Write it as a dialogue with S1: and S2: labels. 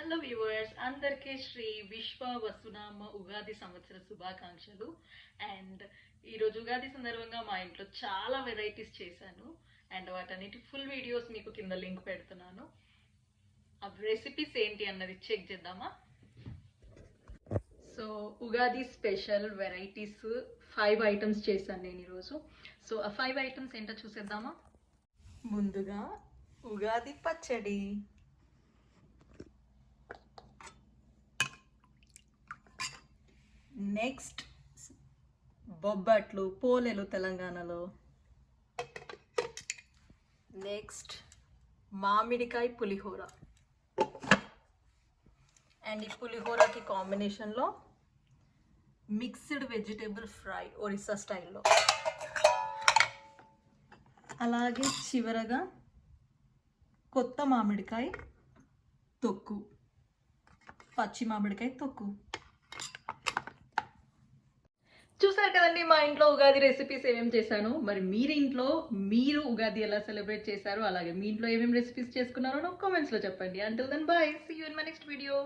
S1: Hello viewers, అందరికీ శ్రీ విశ్వ వసునామ ఉగాది సంవత్సర శుభాకాంక్షలు. అండ్ ఈరోజు ఉగాది సందర్భంగా మా ఇంట్లో చాలా వెరైటీస్ చేశాను. అండ్ వాటన్నిటి ఫుల్ వీడియోస్ మీకు కింద లింక్ పెడుతున్నాను. ఆ రెసిపీస్ ఏంటి అన్నది చెక్ చేద్దామా? So Ugadi special varieties 5 items చేశాను నేను ఈరోజు. సో ఆ 5 ఐటమ్స్ ఏంటో చూసేద్దామా? ముందుగా ఉగాది పచ్చడి, నెక్స్ట్ బొబ్బట్లు, పోలేలు తెలంగాణలో, నెక్స్ట్ మామిడికాయ పులిహోర, అండ్ ఈ పులిహోరకి కాంబినేషన్లో మిక్స్డ్ వెజిటేబుల్ ఫ్రై ఒరిస్సా స్టైల్లో, అలాగే చివరగా కొత్త మామిడికాయ తొక్కు, పచ్చి మామిడికాయ తొక్కు. చూసారు కదండి మా ఇంట్లో ఉగాది రెసిపీస్ ఏమేమి చేశాను. మరి మీరు ఉగాది ఎలా సెలబ్రేట్ చేశారు, అలాగే మీ ఇంట్లో ఏమేమి రెసిపీస్ చేసుకున్నారో నాకు కామెంట్స్లో చెప్పండి. Until then bye, see you in my next video.